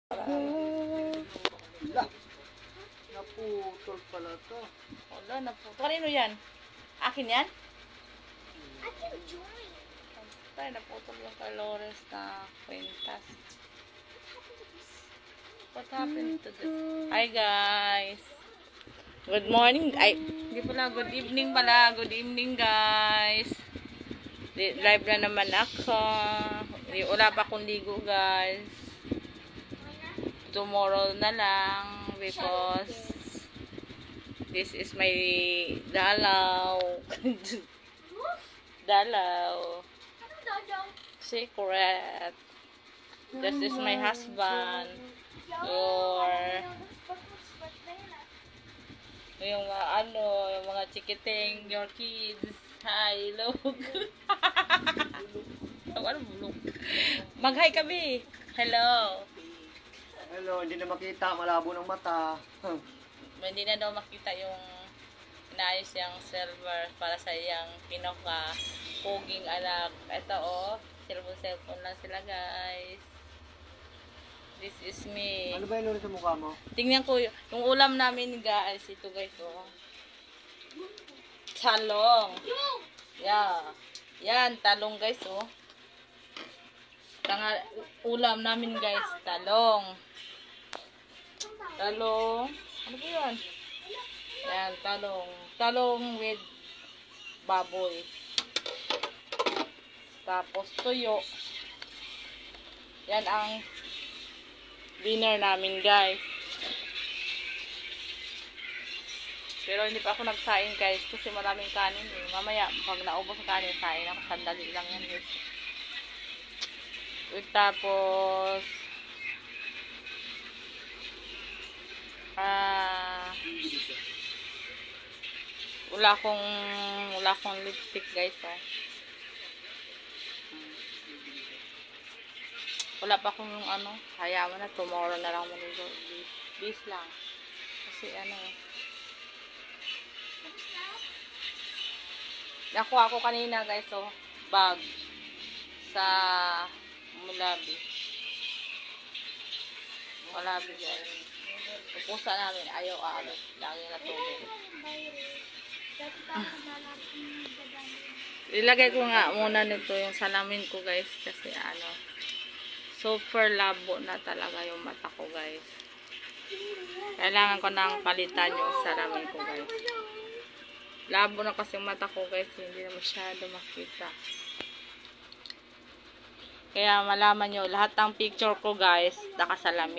Wala. Naputol pala to. Wala, naputol. Kanino yan? Akin yan? Akin join. Tayo, naputol yung kay Lawrence na kwintas. What happened to this? Hi guys! Good morning. Ay, hindi pala. Good evening pala. Good evening guys. Live na naman ako. Wala pa akong ligo guys. Tomorrow na lang because this is my dalaw. Dalaw. Secret. This is my husband. Or yung mga yung mga chikiting, your kids. Hi, look. Ano bulok? Mag-hi kami. Hello. Hello, hindi na makita. Malabo ng mata. Hindi na daw makita yung inaayos yung server para sa iyang pinoka puging anak. Ito cellphone lang sila guys. This is me. Ano ba yung ulit sa mukha mo? Tingnan ko yung ulam namin guys. Ito guys talong. Yeah. Yan, talong guys ulam namin guys, talong. Talong. Ano ba yan? Yan, talong. Talong with baboy. Tapos tuyo. Yan ang dinner namin guys. Pero hindi pa ako nagsain guys kasi maraming kanin Mamaya pag naubos ang kanin, sain ako. Sandali lang yan guys. Tapos wala akong lipstick guys wala pa akong hayaan na tomorrow na lang maligo. Bis lang kasi nakuha ko kanina guys bag sa Mulabi guys. Pupusa namin ayaw lagi na tubig. Ilagay ko nga muna nito yung salamin ko guys kasi super labo na talaga yung mata ko guys. Kailangan ko nang palitan yung salamin ko guys. Labo na kasi yung mata ko guys, hindi na masyado makita. Kaya malaman nyo, lahat ng picture ko guys, nakasalamin.